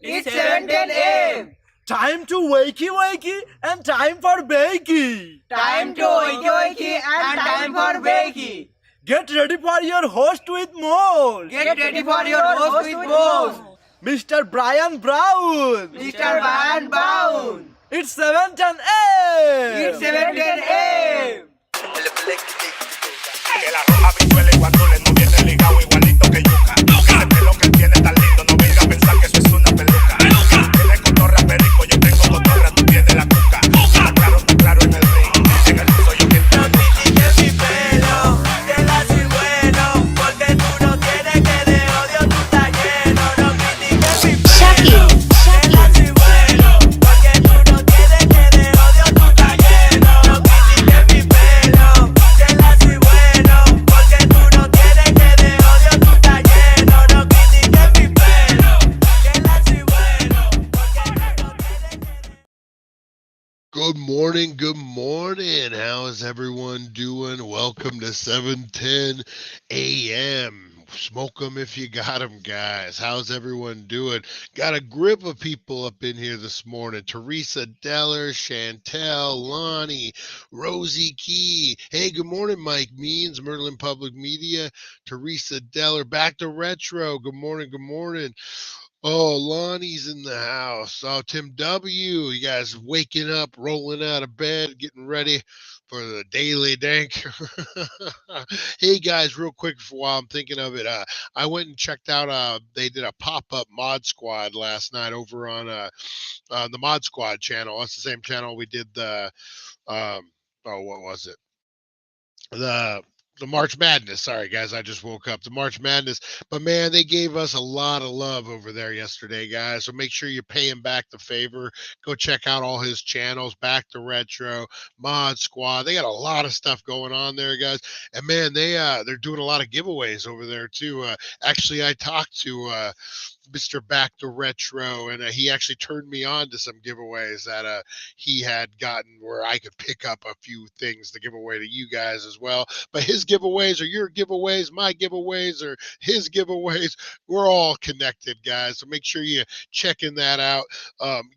It's 7:10 a.m. Time to wakey wakey and time for bakey. Time to wakey wakey and time for bakey. Get ready for your host with more. Get ready for your host with more. Mr. Brian Brown. Mr. Brian Brown. It's 7:10 a.m. It's 7:10 a.m. Que la roja bichuela y cuando le no viene ligado igualito que yuca. Ese pelo que tiene tan lindo, no venga a pensar que eso es una peluca. Tiene cotorra perico, yo tengo cotorra, tú tienes la cuca. Está claro en el ring, en el piso yo que no critiques mi pelo, que la soy bueno, porque tú no tienes que de odio tú estás lleno. No critiques mi pelo, que la soy bueno, porque tú no tienes que de odio tú estás lleno. No critiques mi pelo, que la soy bueno, porque tú no tienes que de odio tú estás lleno. No critiques mi pelo, que la soy bueno, porque tú no tienes que de... Good morning. How is everyone doing? Welcome to 7:10 a.m. Smoke them if you got them, guys. How's everyone doing? Got a grip of people up in here this morning. Teresa Deller, Chantel, Lonnie, Rosie Key. Hey, good morning, Mike Means, Merlin Public Media, Teresa Deller, back to retro. Good morning. Oh, Lonnie's in the house. Oh, Tim W., you guys waking up, rolling out of bed, getting ready for the daily dank. Hey, guys, real quick while I'm thinking of it, I went and checked out, they did a pop-up Mod Squad last night over on the Mod Squad channel. That's the same channel we did the, what was it? The March Madness. Sorry, guys, I just woke up. The March Madness. But, man, they gave us a lot of love over there yesterday, guys. So make sure you pay him back the favor. Go check out all his channels, Back to Retro, Mod Squad. They got a lot of stuff going on there, guys. And, man, they're doing a lot of giveaways over there, too. Actually, I talked to Mr. Back to Retro, and he actually turned me on to some giveaways that he had gotten where I could pick up a few things to give away to you guys as well. But his giveaways are your giveaways, my giveaways are his giveaways. We're all connected, guys. So make sure you checking that out.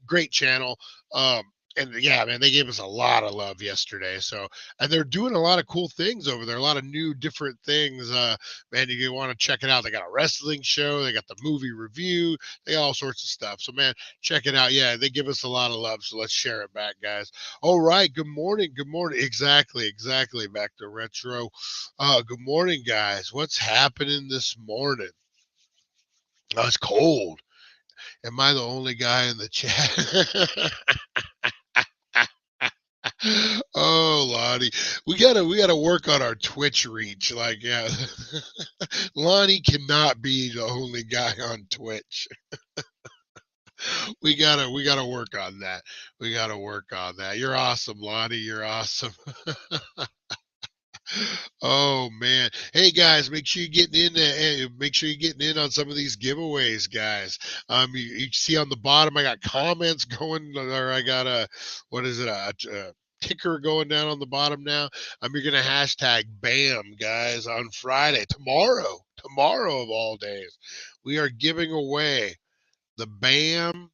Great channel. And yeah, man, they gave us a lot of love yesterday. So, and they're doing a lot of cool things over there, a lot of new different things. Man, you want to check it out. They got a wrestling show, they got the movie review, they got all sorts of stuff. So, man, check it out. Yeah, they give us a lot of love. So let's share it back, guys. All right. Good morning. Exactly. Back to retro. Good morning, guys. What's happening this morning? Oh, it's cold. Am I the only guy in the chat? Oh, Lonnie, we gotta work on our Twitch reach. Like, yeah, Lonnie cannot be the only guy on Twitch. We gotta work on that. You're awesome, Lonnie. You're awesome. Oh man. Hey guys, make sure you're getting in on some of these giveaways, guys. You see on the bottom I got comments going, or I got a ticker going down on the bottom now. You're gonna hashtag BAM, guys, on Friday, tomorrow of all days. We are giving away the BAM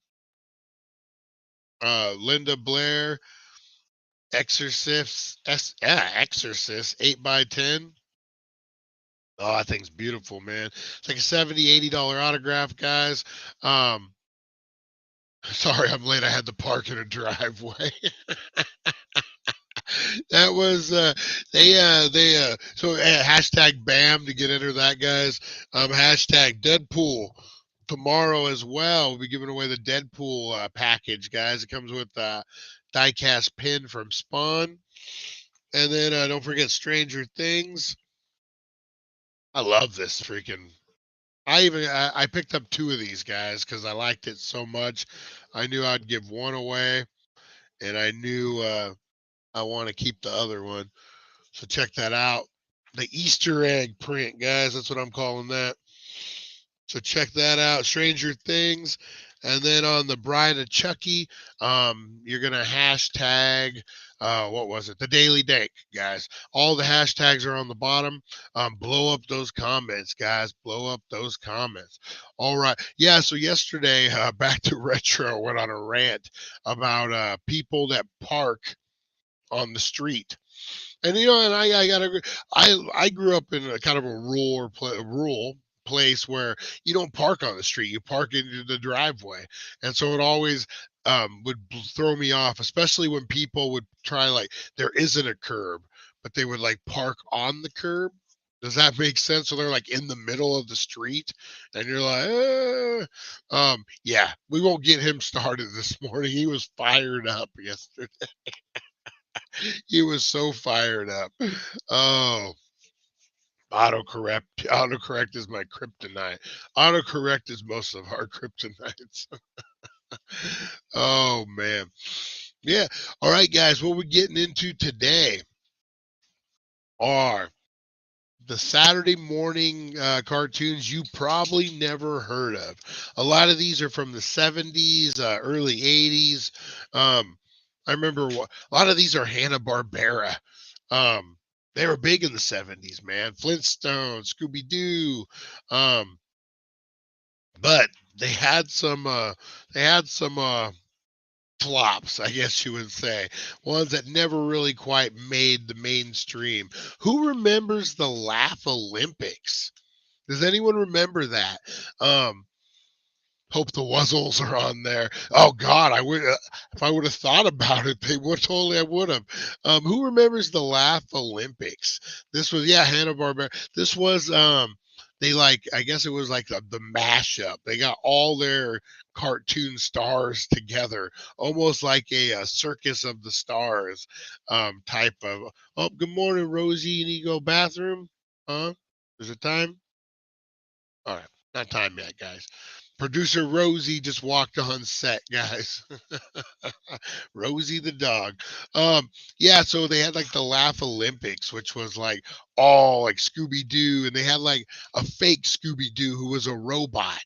Linda Blair Exorcist 8x10. Oh, that thing's beautiful, man. It's like a $70-$80 autograph, guys. Sorry I'm late. I had to park in a driveway. That was so hashtag BAM to get into that, guys. Hashtag Deadpool tomorrow as well. We'll be giving away the Deadpool package, guys. It comes with die-cast pin from Spawn, and then don't forget Stranger Things. I love this freaking. I picked up 2 of these, guys, because I liked it so much. I knew I'd give one away, and I knew I want to keep the other one. So check that out. The Easter egg print, guys. That's what I'm calling that. So check that out. Stranger Things. And then on the Bride of Chucky, you're going to hashtag, what was it? The Daily Dank, guys. All the hashtags are on the bottom. Blow up those comments, guys. Blow up those comments. All right. Yeah, so yesterday, back to retro, went on a rant about people that park on the street. And and I gotta agree. I grew up in a kind of a rural place where you don't park on the street, you park into the driveway, and so it always would throw me off, especially when people would try, like, there isn't a curb, but they would like park on the curb. Does that make sense? So they're like in the middle of the street, and you're like, yeah, we won't get him started this morning. He was fired up yesterday. He was so fired up. Oh, autocorrect is my kryptonite. Autocorrect is most of our kryptonites. Oh man. Yeah. All right, guys, what we're getting into today are the Saturday morning cartoons you probably never heard of. A lot of these are from the 70s, early 80s. I remember a lot of these are Hanna-Barbera. They were big in the 70s, man. Flintstones, Scooby-Doo. But they had some flops, I guess you would say. Ones that never really quite made the mainstream. Who remembers the Laugh Olympics? Does anyone remember that? Hope the Wuzzles are on there. Oh God, I would if I would have thought about it, they would totally. I would have. Who remembers the Laugh Olympics? This was Hanna-Barbera. This was they like I guess it was like the mashup. They got all their cartoon stars together, almost like a circus of the stars type of. Oh, good morning, Rosie. You need to go bathroom? Huh? Is it time? All right, not time yet, guys. Producer Rosie just walked on set, guys. Rosie the dog. Yeah, so they had like the Laugh Olympics, which was like all like Scooby Doo, and they had like a fake Scooby Doo who was a robot.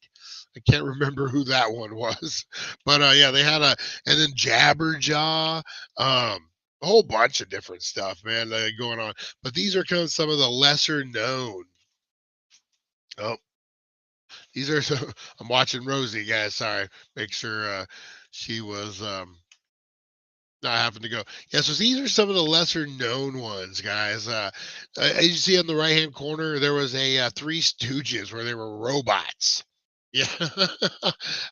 I can't remember who that one was, but yeah, they had and then Jabberjaw, a whole bunch of different stuff, man, going on. But these are kind of some of the lesser known. Oh, these are some. I'm watching Rosie, guys. Sorry, make sure she was not having to go. Yeah, so these are some of the lesser known ones, guys. As you see on the right hand corner, there was a Three Stooges where they were robots. Yeah,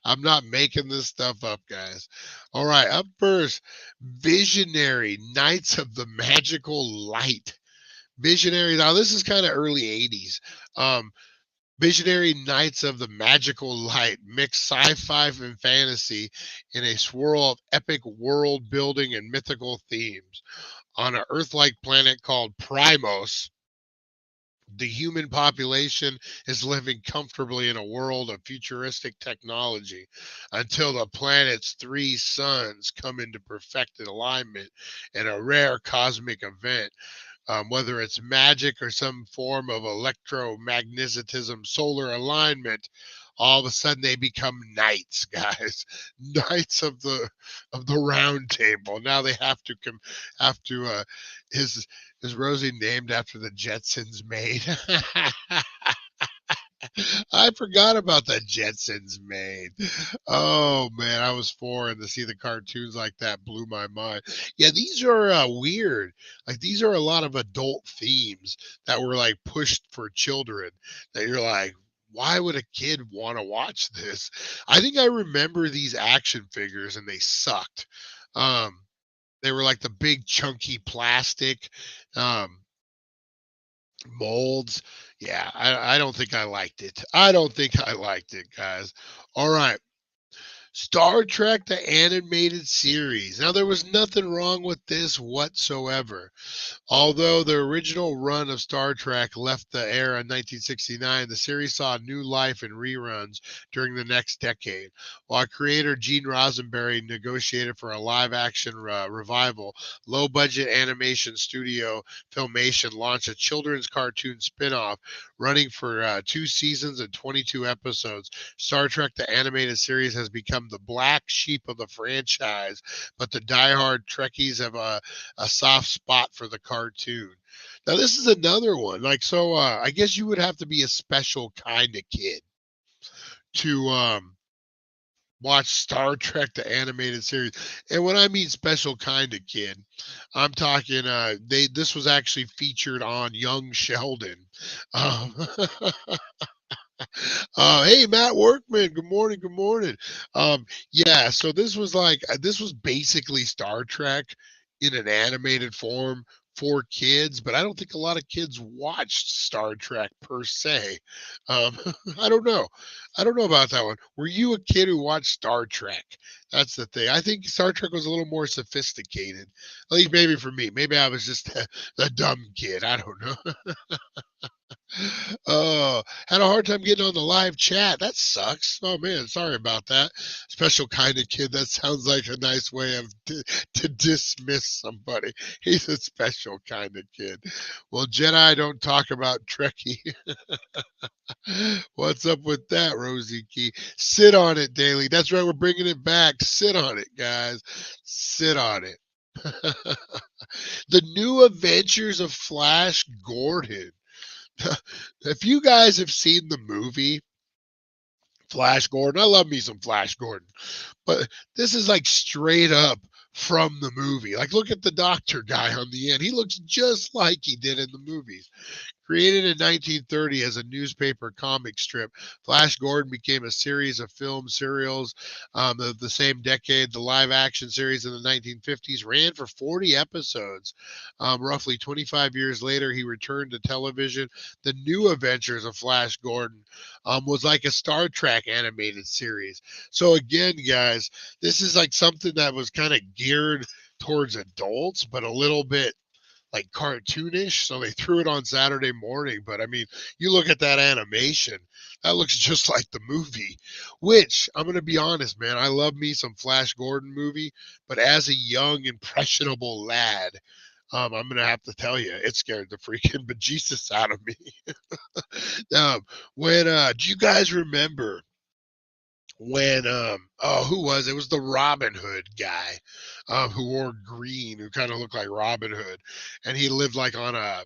I'm not making this stuff up, guys. All right, up first, Visionary Knights of the Magical Light. Visionary. Now this is kind of early '80s. Visionary Knights of the Magical Light mix sci-fi and fantasy in a swirl of epic world building and mythical themes. On an Earth-like planet called Primos, the human population is living comfortably in a world of futuristic technology until the planet's three suns come into perfected alignment in a rare cosmic event. Whether it's magic or some form of electromagnetism, solar alignment, all of a sudden they become knights, guys. Knights of the round table. Now they have to is Rosie named after the Jetsons maid? I forgot about the Jetsons maid. Oh man, I was 4, and to see the cartoons like that blew my mind. Yeah, these are weird. Like these are a lot of adult themes that were like pushed for children. That you're like, why would a kid want to watch this? I think I remember these action figures, and they sucked. They were like the big chunky plastic. Molds. Yeah, I don't think I liked it. I don't think I liked it, guys. All right. Star Trek, the animated series. Now, there was nothing wrong with this whatsoever. Although the original run of Star Trek left the air in 1969, the series saw new life in reruns during the next decade. While creator Gene Roddenberry negotiated for a live-action revival, low-budget animation studio Filmation launched a children's cartoon spin-off running for 2 seasons and 22 episodes. Star Trek, the animated series, has become the black sheep of the franchise, but the diehard Trekkies have a soft spot for the cartoon. Now, this is another one. I guess you would have to be a special kind of kid to watch Star Trek, the animated series. And when I mean special kind of kid, I'm talking this was actually featured on Young Sheldon. Um, hey, Matt Workman. Good morning. Good morning. Yeah, so this was basically Star Trek in an animated form for kids, but I don't think a lot of kids watched Star Trek per se. Um, I don't know. I don't know about that one. Were you a kid who watched Star Trek? That's the thing. I think Star Trek was a little more sophisticated. At least maybe for me. Maybe I was just a dumb kid. I don't know. Oh, had a hard time getting on the live chat. That sucks. Oh man, sorry about that. Special kind of kid. That sounds like a nice way of to dismiss somebody. He's a special kind of kid. Well, Jedi don't talk about Trekkie. What's up with that, Rosie Key? Sit on it, Daily. That's right. We're bringing it back. Sit on it, guys. Sit on it. The New Adventures of Flash Gordon. If you guys have seen the movie Flash Gordon, I love me some Flash Gordon, but this is like straight up from the movie. Like, look at the doctor guy on the end. He looks just like he did in the movies. Created in 1930 as a newspaper comic strip, Flash Gordon became a series of film serials of the same decade. The live-action series in the 1950s ran for 40 episodes. Roughly 25 years later, he returned to television. The New Adventures of Flash Gordon was like a Star Trek animated series. So again, guys, this is like something that was kind of geared towards adults, but a little bit like cartoonish, so they threw it on Saturday morning. But I mean, you look at that animation, that looks just like the movie, which I'm going to be honest, man, I love me some Flash Gordon movie, but as a young, impressionable lad, I'm going to have to tell you, it scared the freaking bejesus out of me. Do you guys remember when who was it? It was the Robin Hood guy who wore green, who kind of looked like Robin Hood, and he lived like on a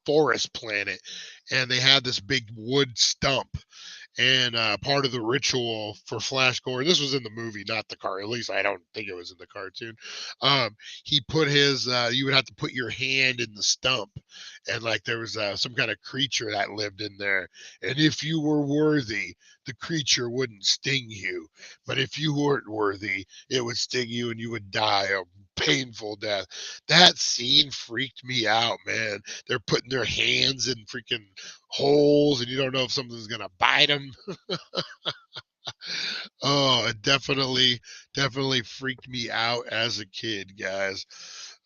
forest planet, and they had this big wood stump. And part of the ritual for Flash Gordon, this was in the movie, not the car. At least I don't think it was in the cartoon. He put his, you would have to put your hand in the stump, and like there was some kind of creature that lived in there. And if you were worthy, the creature wouldn't sting you. But if you weren't worthy, it would sting you, and you would die a painful death. That scene freaked me out, man. They're putting their hands in freaking holes, and you don't know if something's gonna bite them. Oh, it definitely freaked me out as a kid, guys.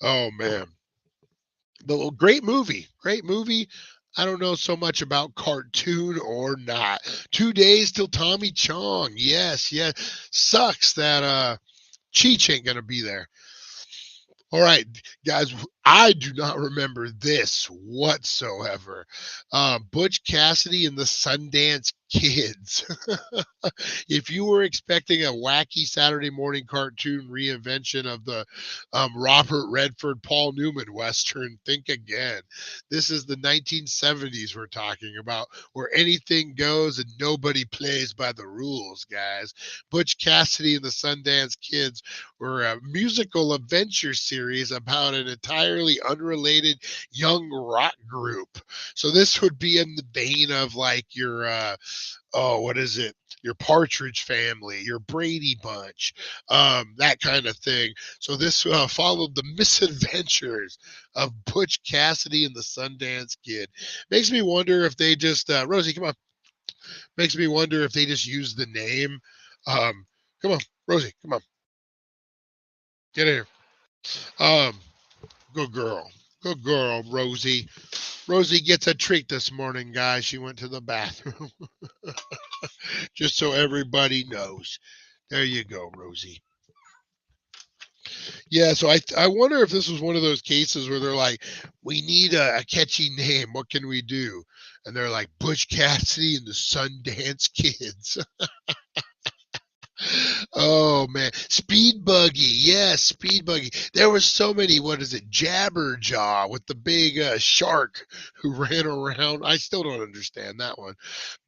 Oh man, but great movie. I don't know so much about cartoon or not. 2 days till Tommy Chong. Yes. Sucks that Cheech ain't gonna be there. All right, guys, I do not remember this whatsoever. Butch Cassidy and the Sundance Kids. If you were expecting a wacky Saturday morning cartoon reinvention of the Robert Redford, Paul Newman Western, think again. This is the 1970s we're talking about, where anything goes and nobody plays by the rules, guys. Butch Cassidy and the Sundance Kids were a musical adventure series about an entirely unrelated young rock group. So this would be in the vein of like your your Partridge Family, your Brady Bunch, that kind of thing. So this followed the misadventures of Butch Cassidy and the Sundance Kid. Makes me wonder if they just Rosie, come on. Makes me wonder if they just used the name Come on, Rosie, come on, get in here. Good girl. Good girl, Rosie. Rosie gets a treat this morning, guys. She went to the bathroom. Just so everybody knows. There you go, Rosie. Yeah, so I wonder if this was one of those cases where they're like, we need a catchy name. What can we do? And they're like, Butch Cassidy and the Sundance Kids. Oh man, Speed Buggy, yes, Speed Buggy. There was so many. What is it, Jabberjaw with the big shark who ran around. I still don't understand that one,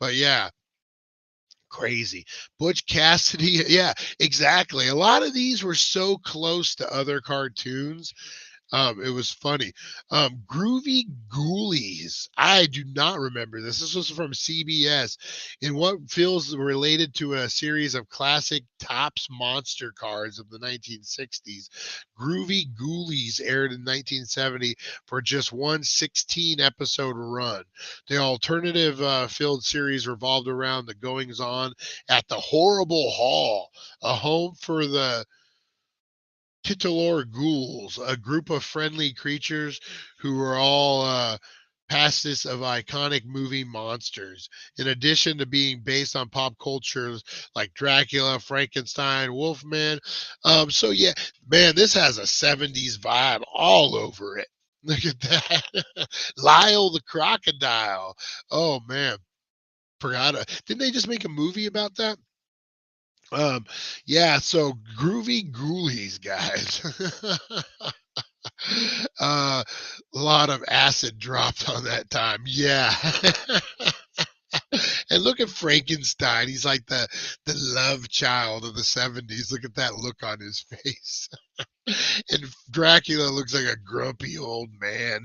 but yeah, crazy. Butch Cassidy, yeah, exactly. A lot of these were so close to other cartoons. It was funny. Groovy Ghoulies. I do not remember this. This was from CBS in what feels related to a series of classic Topps monster cards of the 1960s. Groovy Ghoulies aired in 1970 for just one 16-episode run. The alternative filled series revolved around the goings on at the Horrible Hall, a home for the titular ghouls, a group of friendly creatures who were all pastis of iconic movie monsters. In addition to being based on pop cultures like Dracula, Frankenstein, Wolfman. So yeah, man, this has a 70s vibe all over it. Look at that. Lyle the Crocodile. Oh man. Forgot. Didn't they just make a movie about that? Yeah, so Groovy Ghoulies, guys. A lot of acid dropped on that time. Yeah. And look at Frankenstein. He's like the love child of the 70s. Look at that look on his face. And Dracula looks like a grumpy old man.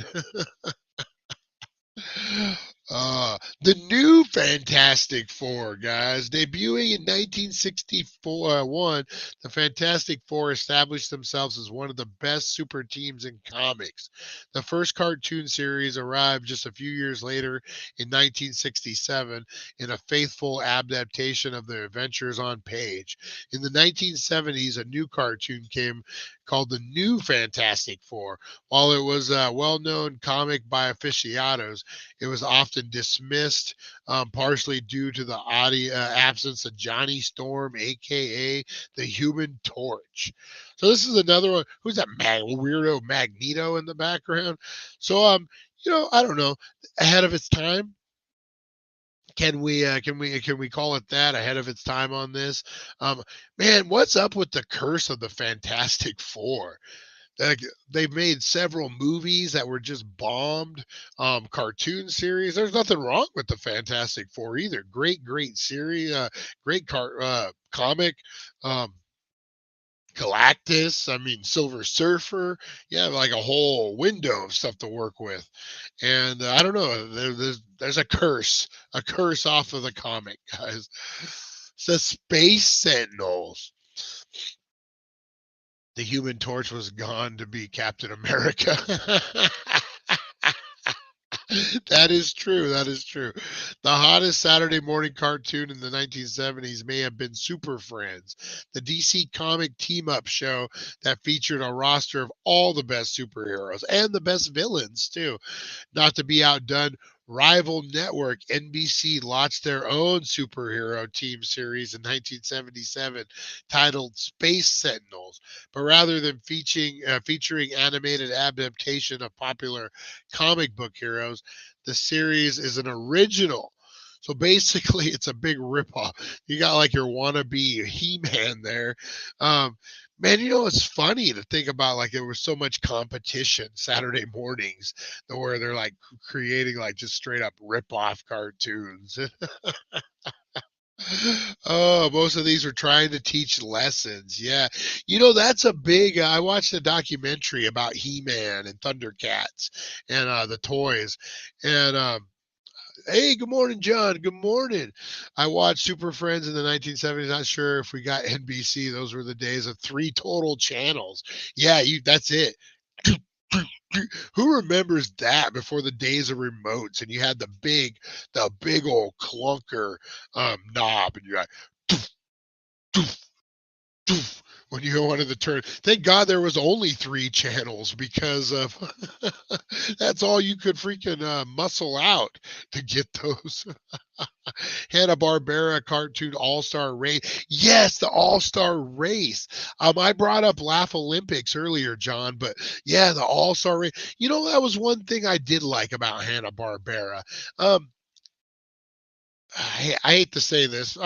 The new Fantastic Four, guys. Debuting in 1961, the Fantastic Four established themselves as one of the best super teams in comics. The first cartoon series arrived just a few years later in 1967 in a faithful adaptation of their adventures on page. In the 1970s, a new cartoon came called The New Fantastic Four. While it was a well-known comic by aficionados, it was often dismissed, partially due to the absence of Johnny Storm, aka the Human Torch. So this is another one. Who's that weirdo Magneto in the background? So I don't know. Ahead of its time. Can we call it that, ahead of its time on this? Man, what's up with the curse of the Fantastic Four? Like, they've made several movies that were just bombed, cartoon series. There's nothing wrong with the Fantastic Four either. Great series, great comic. Galactus, I mean Silver Surfer. Yeah, like a whole window of stuff to work with. And I don't know, there's a curse off of the comic, guys. The Space Sentinels. The Human Torch was gone to be Captain America. That is true. That is true. The hottest Saturday morning cartoon in the 1970s may have been Super Friends, the DC comic team-up show that featured a roster of all the best superheroes and the best villains, too. Not to be outdone, rival network NBC launched their own superhero team series in 1977 titled Space Sentinels. But rather than featuring animated adaptation of popular comic book heroes, the series is an original. So basically, it's a big ripoff. You got like your wannabe He-Man there. Man, it's funny to think about, like, there was so much competition Saturday mornings where they're like creating like just straight up rip-off cartoons. Oh, most of these were trying to teach lessons. Yeah. That's a big, I watched a documentary about He-Man and Thundercats and the toys. And hey, good morning, John. Good morning. I watched Super Friends in the 1970s. Not sure if we got NBC. Those were the days of 3 total channels. Yeah, that's it. Who remembers that before the days of remotes and you had the big old clunker knob and you're like, doof, doof, when you wanted to turn. Thank God there was only 3 channels because of that's all you could freaking muscle out to get those. Hanna-Barbera cartoon All-Star Race. Yes, the All-Star Race. I brought up Laugh Olympics earlier, John, but yeah, the All-Star Race. You know, that was one thing I did like about Hanna-Barbera. I hate to say this.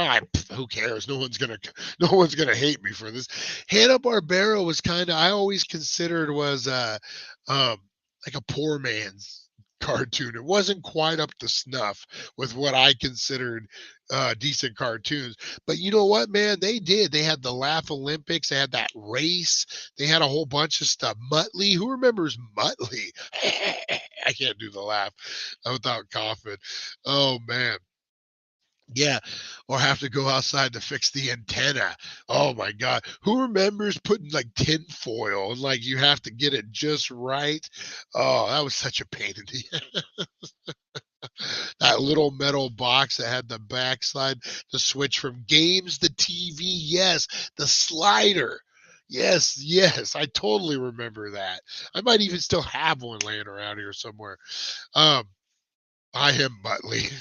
Who cares? No one's gonna hate me for this. Hanna-Barbera was kind of, I always considered was um like a poor man's cartoon. It wasn't quite up to snuff with what I considered decent cartoons. But you know what, man? They did. They had the Laugh Olympics. They had that race. They had a whole bunch of stuff. Muttley. Who remembers Muttley? I can't do the laugh without coughing. Oh man. Yeah, or have to go outside to fix the antenna. Oh my God. Who remembers putting like tin foil and like you have to get it just right? Oh, that was such a pain in the that little metal box that had the backslide to switch from games to TV. Yes, the slider. Yes, yes, I totally remember that. I might even still have one laying around here somewhere. Um, I am Muttley.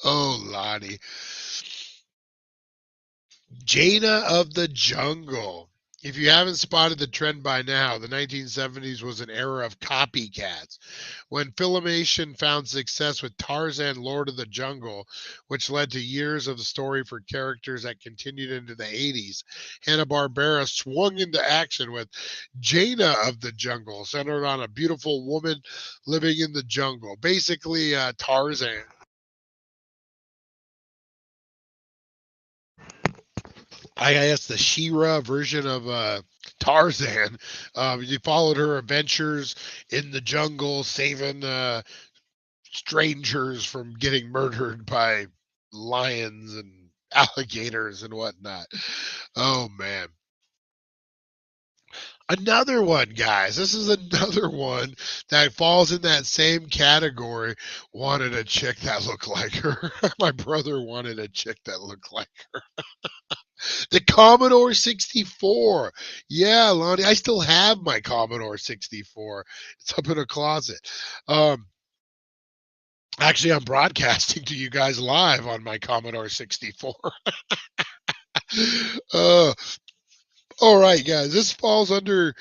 Oh, Lonnie. Jaina of the Jungle. If you haven't spotted the trend by now, the 1970s was an era of copycats. When Filmation found success with Tarzan Lord of the Jungle, which led to years of the story for characters that continued into the 80s, Hanna-Barbera swung into action with Jaina of the Jungle, centered on a beautiful woman living in the jungle. Basically, Tarzan. I guess the She-Ra version of Tarzan. You followed her adventures in the jungle, saving strangers from getting murdered by lions and alligators and whatnot. Oh man. Another one, guys. This is another one that falls in that same category. Wanted a chick that looked like her. My brother wanted a chick that looked like her. The Commodore 64. Yeah, Lonnie, I still have my Commodore 64. It's up in a closet. Actually, I'm broadcasting to you guys live on my Commodore 64. uh, all right, guys, this falls under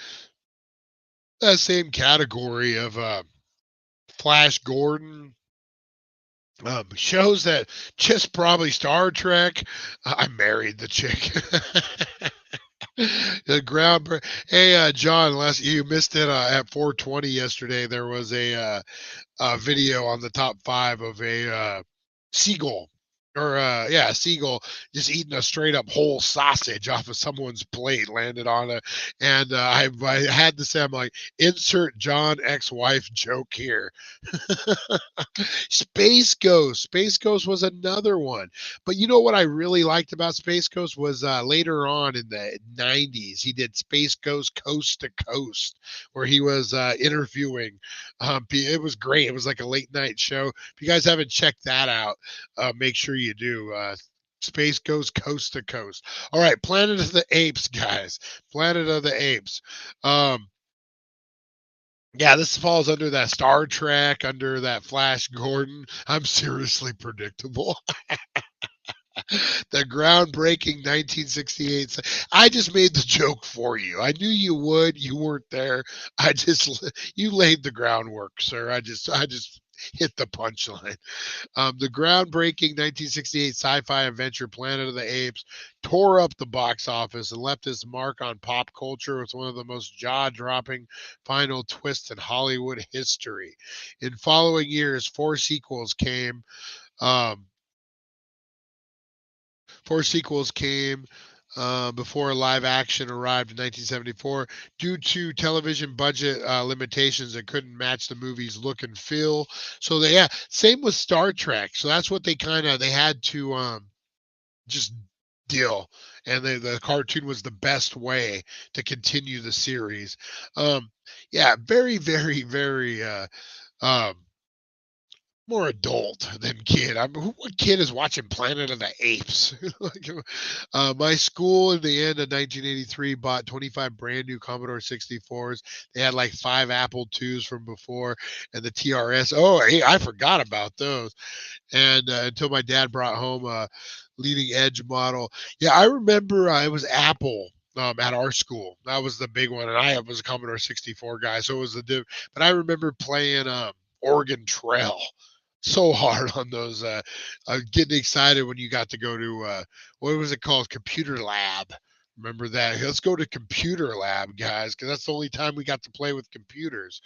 that same category of Flash Gordon. Shows that just probably Star Trek. I married the chick. The ground. Hey, John, you missed it at 4:20 yesterday. There was a video on the top 5 of a seagull. Or seagull just eating a straight up whole sausage off of someone's plate, landed on it, and I had to say, I'm like, insert John ex-wife joke here. Space Ghost. Space Ghost was another one. But you know what I really liked about Space Ghost was later on in the 90s, he did Space Ghost Coast to Coast, where he was interviewing. It was great. It was like a late night show. If you guys haven't checked that out, make sure you do. Space Ghost Coast to Coast. All right, Planet of the Apes, guys. Planet of the Apes. Yeah, this falls under that Star Trek, under that Flash Gordon. I'm seriously predictable. The groundbreaking 1968. I just made the joke for you. I knew you would. You weren't there. You laid the groundwork, sir. I just hit the punchline. The groundbreaking 1968 sci-fi adventure Planet of the Apes tore up the box office and left its mark on pop culture with one of the most jaw-dropping final twists in Hollywood history. In following years, 4 sequels came. Before live action arrived in 1974. Due to television budget limitations, it couldn't match the movie's look and feel. So same with Star Trek. So that's what they had to just deal. And the cartoon was the best way to continue the series. Very, very, very more adult than kid. What kid is watching Planet of the Apes? My school in the end of 1983 bought 25 brand new Commodore 64s. They had like 5 Apple IIs from before and the TRS. Oh, hey, I forgot about those. And until my dad brought home a leading edge model. Yeah, I remember it was Apple. At our school, that was the big one, and I was a Commodore 64 guy, so it was but I remember playing Oregon Trail so hard on those. Getting excited when you got to go to what was it called, Computer Lab. Remember that? Let's go to Computer Lab, guys, because that's the only time we got to play with computers.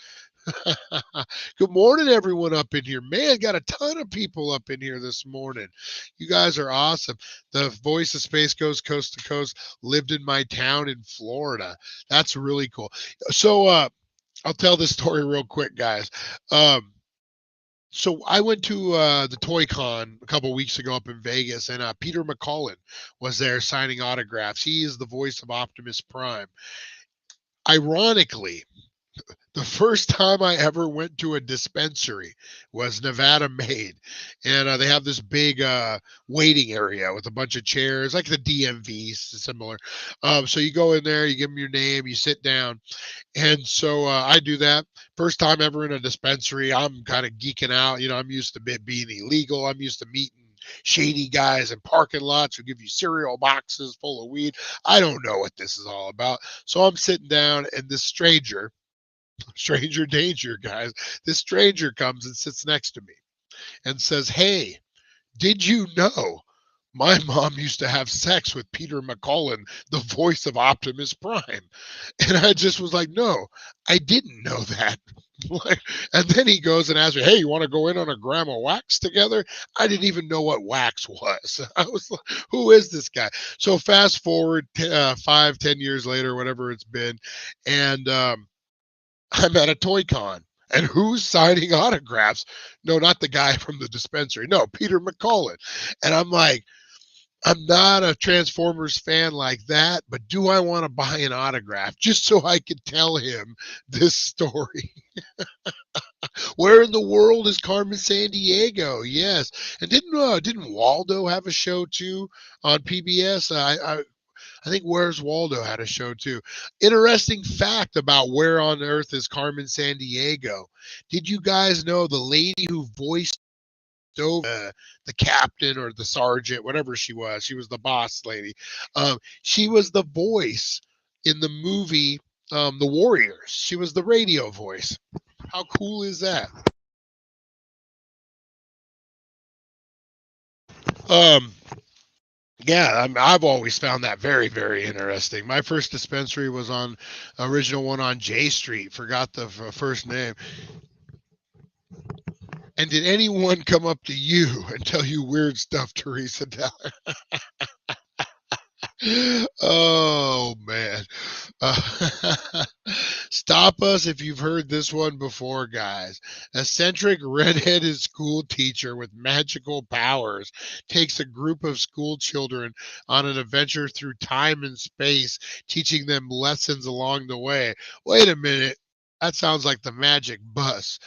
Good morning, everyone up in here. Man, got a ton of people up in here this morning. You guys are awesome. The voice of Space Ghost Coast to Coast lived in my town in Florida. That's really cool. So I'll tell this story real quick, guys. So I went to the Toy Con a couple weeks ago up in Vegas, and Peter McCullen was there signing autographs. He is the voice of Optimus Prime. Ironically, the first time I ever went to a dispensary was Nevada Made. And they have this big waiting area with a bunch of chairs, like the DMV, similar. So you go in there, you give them your name, you sit down. And so I do that. First time ever in a dispensary. I'm kind of geeking out. You know, I'm used to it being illegal. I'm used to meeting shady guys in parking lots who give you cereal boxes full of weed. I don't know what this is all about. So I'm sitting down, and this stranger danger, guys. This stranger comes and sits next to me and says, "Hey, did you know my mom used to have sex with Peter McCullen, the voice of Optimus Prime?" And I just was like, "No, I didn't know that." And then he goes and asks me, "Hey, you want to go in on a gram of wax together?" I didn't even know what wax was. I was like, "Who is this guy?" So fast forward 5-10 years later, whatever it's been, and I'm at a Toy Con, and who's signing autographs? No, not the guy from the dispensary. No, Peter McCullen. And I'm like, I'm not a Transformers fan like that, but do I want to buy an autograph just so I could tell him this story? Where in the world is Carmen Sandiego? Yes. And didn't Waldo have a show too on PBS? I think Where's Waldo had a show too. Interesting fact about Where on Earth is Carmen Sandiego. Did you guys know the lady who voiced the captain or the sergeant, whatever she was the boss lady. She was the voice in the movie The Warriors. She was the radio voice. How cool is that? Yeah, I've always found that very, very interesting. My first dispensary was on original one on J Street. Forgot the first name. And did anyone come up to you and tell you weird stuff, Teresa Deller? Oh, man. Stop us if you've heard this one before, guys. Eccentric redheaded school teacher with magical powers takes a group of school children on an adventure through time and space, teaching them lessons along the way. Wait a minute. That sounds like the Magic Bus.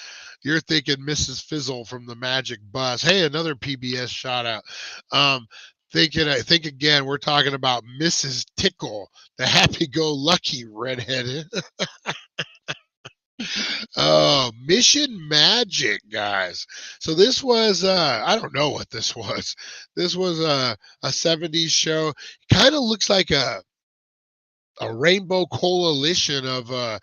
You're thinking Mrs. Fizzle from the Magic Bus. Hey, another PBS shout out. I think again, we're talking about Mrs. Tickle, the happy-go-lucky redheaded. Oh, Mission Magic, guys. So this was, I don't know what this was. This was a 70s show. Kind of looks like a rainbow coalition of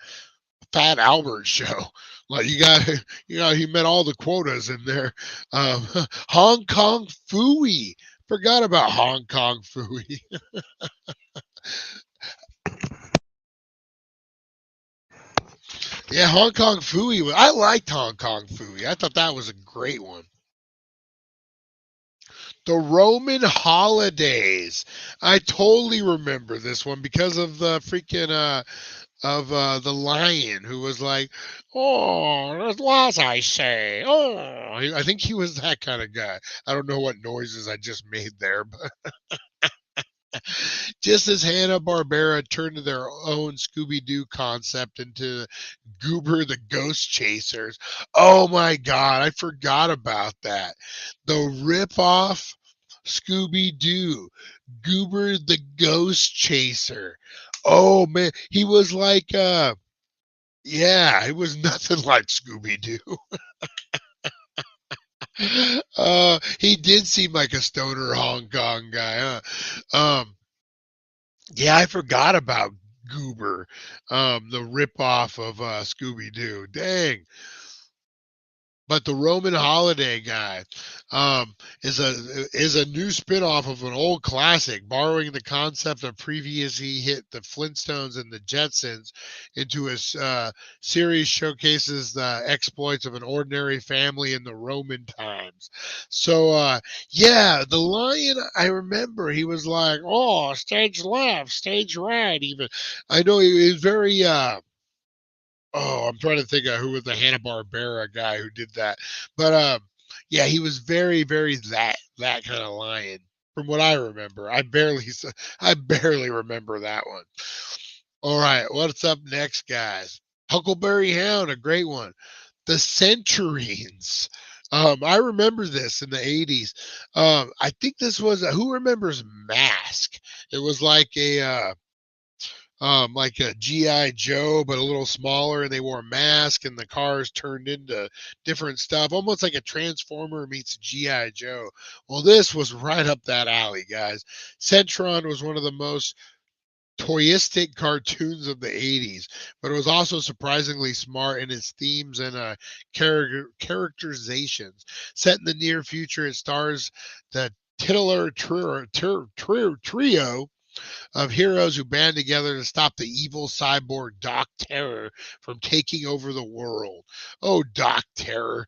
Fat Albert show. Like he met all the quotas in there. Hong Kong Phooey. Forgot about Hong Kong Phooey. Yeah, Hong Kong Phooey. I liked Hong Kong Phooey. I thought that was a great one. The Roman holidays. I totally remember this one because of the freaking the lion who was like, "Oh, as was I say." Oh, I think he was that kind of guy. I don't know what noises I just made there, but just as Hanna-Barbera turned their own Scooby-Doo concept into Goober the Ghost Chasers. Oh my God, I forgot about that. The rip-off Scooby-Doo, Goober the Ghost Chaser. Oh man, he was like, yeah, it was nothing like Scooby-Doo. He did seem like a stoner Hong Kong guy, huh? Yeah, I forgot about Goober, the ripoff of Scooby-Doo. Dang. But the Roman Holiday guy is a new spinoff of an old classic, borrowing the concept of previously hit the Flintstones and the Jetsons into a series showcases the exploits of an ordinary family in the Roman times. So yeah, the lion, I remember he was like, oh, stage left, stage right, even. I know he was very oh, I'm trying to think of who was the Hanna-Barbera guy who did that. But yeah, he was very, very that kind of lion. From what I remember, I barely remember that one. All right, what's up next, guys? Huckleberry Hound, a great one. The Centurines. I remember this in the 80s. I think this was who remembers Mask? It was like a GI Joe, but a little smaller, and they wore a mask, and the cars turned into different stuff, almost like a Transformer meets GI Joe. Well, this was right up that alley, guys. Centron was one of the most toyistic cartoons of the 80s, but it was also surprisingly smart in its themes and characterizations. Set in the near future, it stars the titular trio of heroes who band together to stop the evil cyborg Doc Terror from taking over the world. Oh, Doc Terror.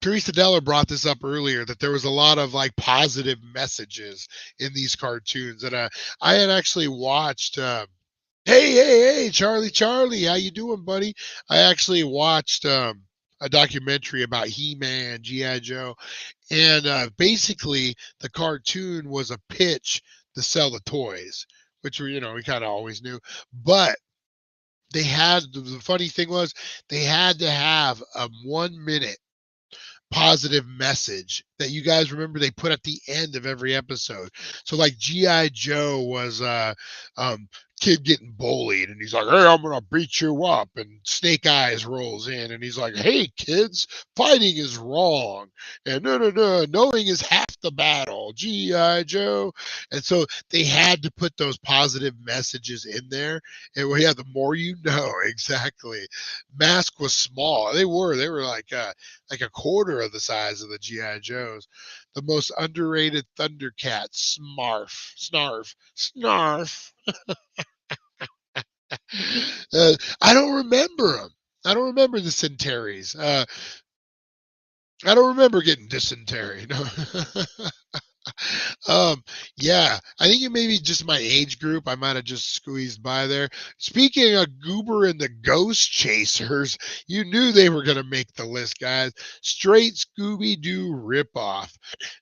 Teresa Deller brought this up earlier that there was a lot of like positive messages in these cartoons. And I had actually watched hey, Charlie, how you doing, buddy? I actually watched a documentary about He-Man, G.I. Joe, and basically the cartoon was a pitch to sell the toys, which we kind of always knew. But the funny thing was they had to have a 1 minute positive message that you guys remember they put at the end of every episode. So like G.I. Joe was kid getting bullied and he's like, hey, I'm gonna beat you up, and Snake Eyes rolls in and he's like, hey kids, fighting is wrong, and no, knowing is half the battle, G.I. Joe. And so they had to put those positive messages in there, and yeah, the more you know. Exactly. Mask was small. They were like a quarter of the size of the G.I. Joes. The most underrated Thundercat, Snarf. I don't remember them. I don't remember the Centaries. I don't remember getting dysentery. No. Yeah, I think it may be just my age group. I might have just squeezed by there. Speaking of Goober and the Ghost Chasers, you knew they were going to make the list, guys. Straight Scooby-Doo ripoff.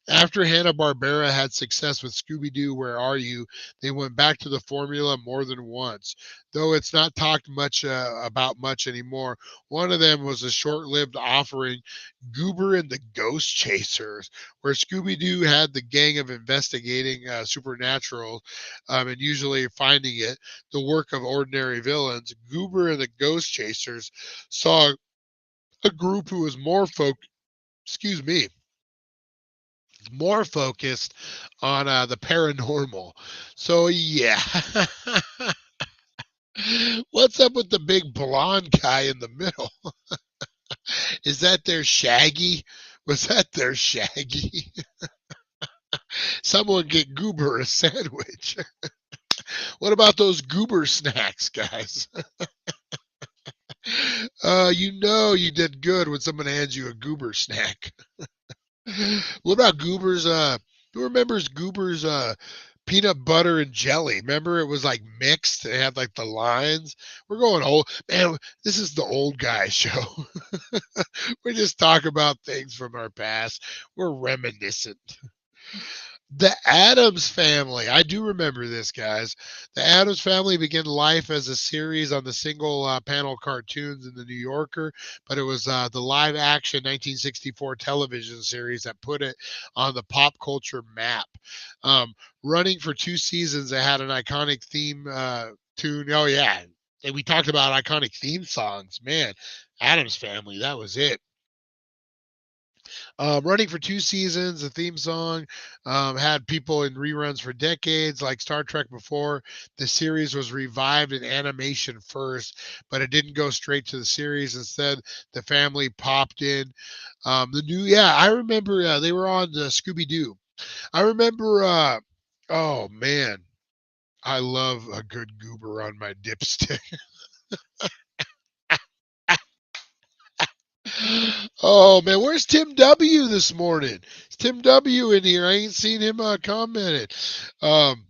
After Hanna-Barbera had success with Scooby-Doo, Where Are You?, they went back to the formula more than once. Though it's not talked much about much anymore, one of them was a short-lived offering, Goober and the Ghost Chasers, where Scooby-Doo had the gang of investigating supernatural and usually finding it the work of ordinary villains. Goober and the Ghost Chasers saw a group who was more focused on the paranormal. So yeah. What's up with the big blonde guy in the middle? Is that their Shaggy? Was that their Shaggy? Someone get Goober a sandwich. What about those Goober snacks, guys? You did good when someone hands you a Goober snack. What about Goober's who remembers Goober's peanut butter and jelly? Remember, it was like mixed. It had like the lines. We're going old, man. This is the old guy show. We just talk about things from our past. We're reminiscent. The Addams Family. I do remember this, guys. The Addams Family began life as a series on the single panel cartoons in the New Yorker, but it was the live action 1964 television series that put it on the pop culture map. Um, Running for 2 seasons, it had an iconic theme tune. Oh, yeah. And we talked about iconic theme songs. Man, Addams Family, that was it. Running for 2 seasons, the theme song had people in reruns for decades, like Star Trek before. The series was revived in animation first, but it didn't go straight to the series. Instead, the family popped in. I remember they were on ScoobyDoo. I remember, oh man, I love a good goober on my dipstick. Oh man, where's Tim W this morning? Is Tim W in here? I ain't seen him commented. Um,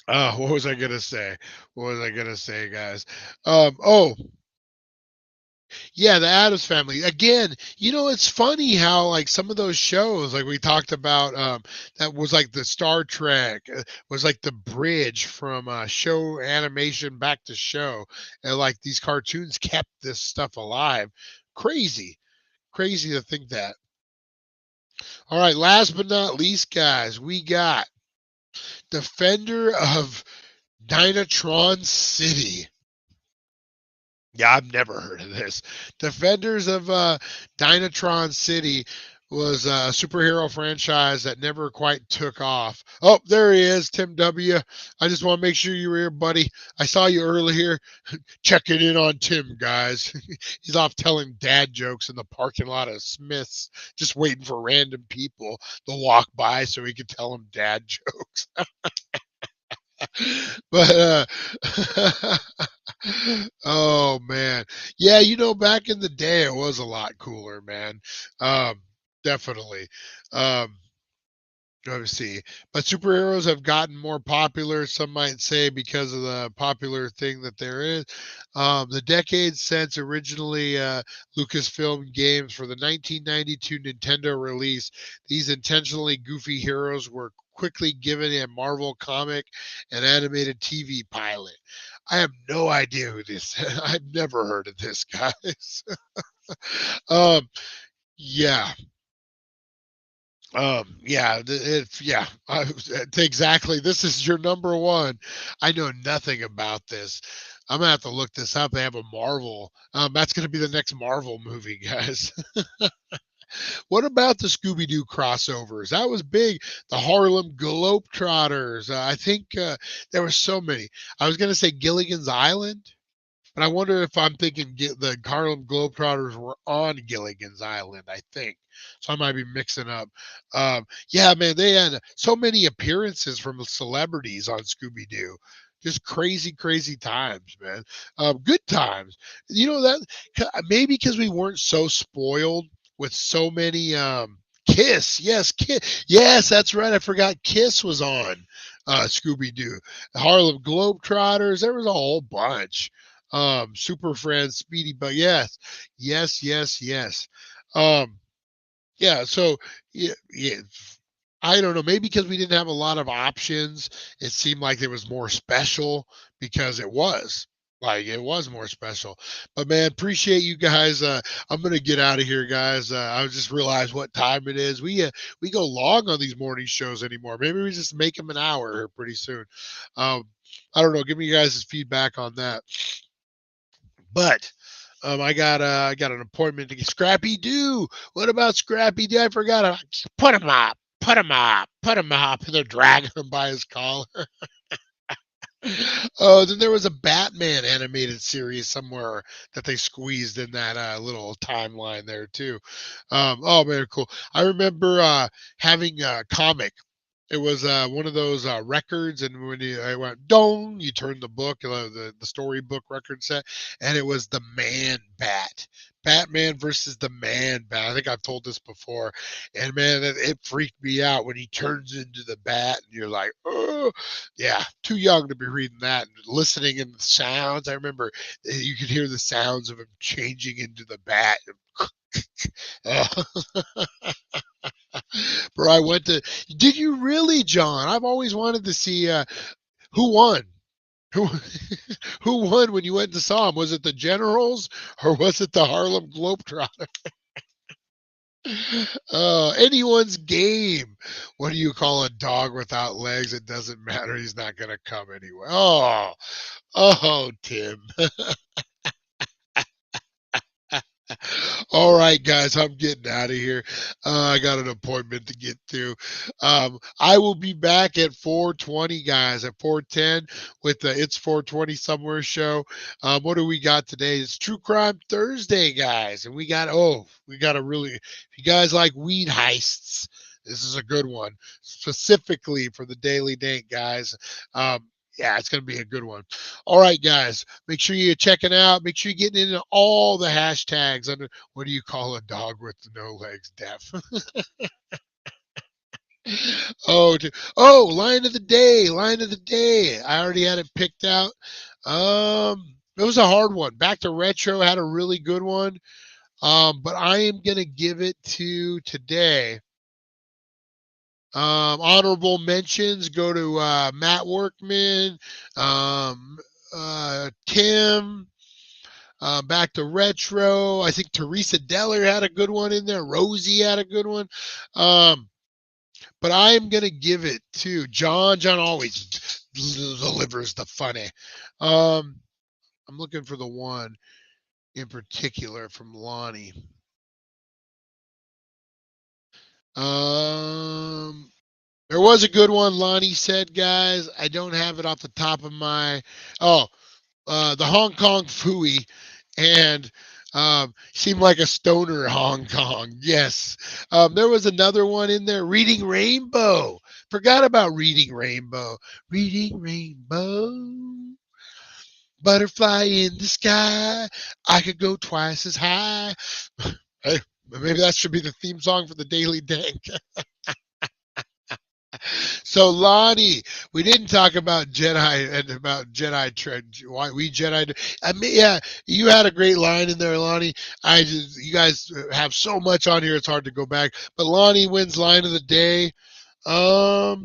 what was I gonna say? What was I gonna say, guys? Oh yeah, the Addams Family. Again, it's funny how like some of those shows, like we talked about, that was like the Star Trek, was like the bridge from show animation back to show, and like these cartoons kept this stuff alive. Crazy. Crazy to think that. All right, last but not least, guys, we got Defender of Dynatron City. Yeah, I've never heard of this. Defenders of Dynatron City was a superhero franchise that never quite took off. Oh, there he is, Tim W. I just want to make sure you were here, buddy. I saw you earlier. Checking in on Tim, guys. He's off telling dad jokes in the parking lot of Smith's, just waiting for random people to walk by so he could tell them dad jokes. But oh man, yeah, back in the day it was a lot cooler, man. Definitely. um let me see. But superheroes have gotten more popular, some might say, because of the popular thing that there is. The decades since originally Lucasfilm games for the 1992 Nintendo release, these intentionally goofy heroes were quickly given a Marvel comic and animated TV pilot. I have no idea who this is. I've never heard of this, guys. um, yeah. Exactly. This is your number one. I know nothing about this. I'm gonna have to look this up. They have a Marvel. That's gonna be the next Marvel movie, guys. What about the Scooby-Doo crossovers? That was big. The Harlem Globetrotters. I think there were so many. I was gonna say Gilligan's Island. But I wonder if I'm thinking the Harlem Globetrotters were on Gilligan's Island, I think. So I might be mixing up. Yeah, man, they had so many appearances from celebrities on Scooby Doo. Just crazy, crazy times, man. Good times. That maybe because we weren't so spoiled with so many. Kiss, yes, Kiss, yes, that's right. I forgot Kiss was on Scooby Doo. Harlem Globetrotters. There was a whole bunch. Super Friends, Speedy, but yes, yes, yes, yes. Um, yeah, so yeah, I don't know, maybe because we didn't have a lot of options, it seemed like it was more special because it was. Like it was more special. But man, appreciate you guys. I'm gonna get out of here, guys. I just realized what time it is. We go long on these morning shows anymore. Maybe we just make them an hour here pretty soon. I don't know. Give me you guys' feedback on that. But I got an appointment to get Scrappy Doo. What about Scrappy Doo? I forgot. Put him up. Put him up. Put him up. And they're dragging him by his collar. Oh, then there was a Batman animated series somewhere that they squeezed in that little timeline there too. Oh man, cool. I remember having a comic. It was one of those records, and when I went dong, you turn the book, the storybook record set, and it was the Man Bat, Batman versus the Man Bat. I think I've told this before, and man, it freaked me out when he turns into the Bat, and you're like, oh, yeah, too young to be reading that and listening in the sounds. I remember you could hear the sounds of him changing into the Bat. Bro, I went to. Did you really, John? I've always wanted to see who won. Who who won when you went and saw him? Was it the Generals or was it the Harlem Globetrotter? Anyone's game. What do you call a dog without legs? It doesn't matter. He's not gonna come anyway. Oh, Tim. All right, guys, I'm getting out of here. I got an appointment to get to. I will be back at 4:20, guys, at 4:10 with the It's 4:20 Somewhere show. What do we got today? It's True Crime Thursday, guys, and we got a really, if you guys like weed heists, this is a good one, specifically for the Daily Dank, guys. Yeah, it's going to be a good one. All right, guys, make sure you're checking out. Make sure you're getting into all the hashtags under what do you call a dog with no legs, deaf? Line of the day. I already had it picked out. It was a hard one. Back to Retro had a really good one. But I am going to give it to today. Honorable mentions go to Matt Workman, Tim, back to Retro. I think Teresa Deller had a good one in there. Rosie had a good one. But I am going to give it to John. John always delivers the funny. I'm looking for the one in particular from Lonnie. There was a good one Lonnie said, guys. I don't have it off the top of my the Hong Kong Phooey, and seemed like a stoner Hong Kong. Yes. There was another one in there, Reading Rainbow. Forgot about Reading Rainbow. Reading Rainbow. Butterfly in the sky. I could go twice as high. Hey, maybe that should be the theme song for the Daily Dank. So, Lonnie, we didn't talk about Jedi and about Jedi trend. Why we Jedi? I mean, yeah, you had a great line in there, Lonnie. You guys have so much on here; it's hard to go back. But Lonnie wins line of the day. What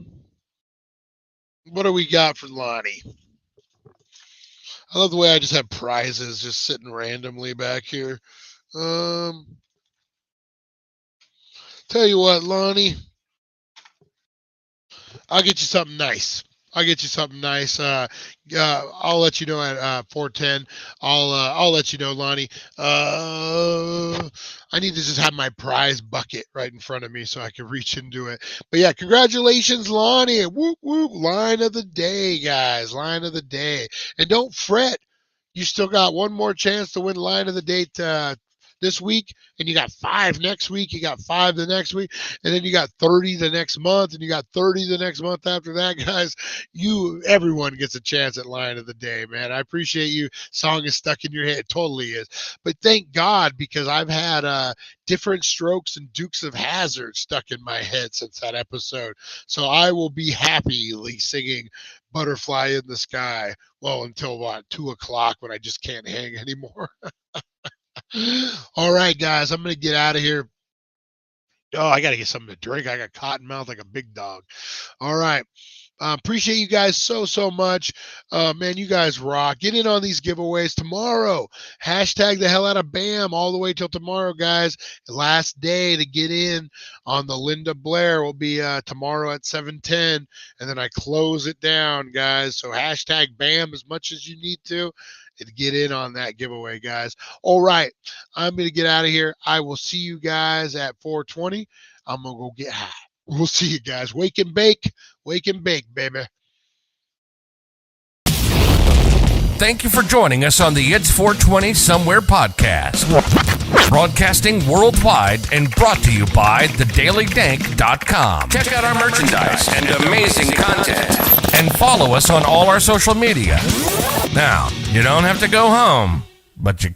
do we got for Lonnie? I love the way I just have prizes just sitting randomly back here. Tell you what, Lonnie. I'll get you something nice. I'll let you know at 4:10. I'll let you know, Lonnie. I need to just have my prize bucket right in front of me so I can reach into it. But yeah, congratulations, Lonnie. Whoop whoop! Line of the day, guys. Line of the day. And don't fret. You still got one more chance to win line of the day this week, and you got 5 next week, you got 5 the next week, and then you got 30 the next month, and you got 30 the next month after that, guys. Everyone gets a chance at line of the day, man. I appreciate you. Song is stuck in your head. It totally is. But thank God, because I've had Different Strokes and Dukes of Hazzard stuck in my head since that episode. So I will be happily singing Butterfly in the Sky, well, until about 2 o'clock when I just can't hang anymore. All right, guys, I'm going to get out of here. Oh, I got to get something to drink. I got cotton mouth like a big dog. All right. Appreciate you guys so much. Man, you guys rock. Get in on these giveaways tomorrow. Hashtag the hell out of BAM all the way till tomorrow, guys. Last day to get in on the Linda Blair will be tomorrow at 7:10, and then I close it down, guys. So hashtag BAM as much as you need to get in on that giveaway, guys. All right, I'm going to get out of here. I will see you guys at 4:20. I'm going to go get high. We'll see you guys. Wake and bake, baby. Thank you for joining us on the It's 420 Somewhere podcast. Broadcasting worldwide and brought to you by thedailydank.com. Check out our merchandise and amazing content. And follow us on all our social media. Now, you don't have to go home, but you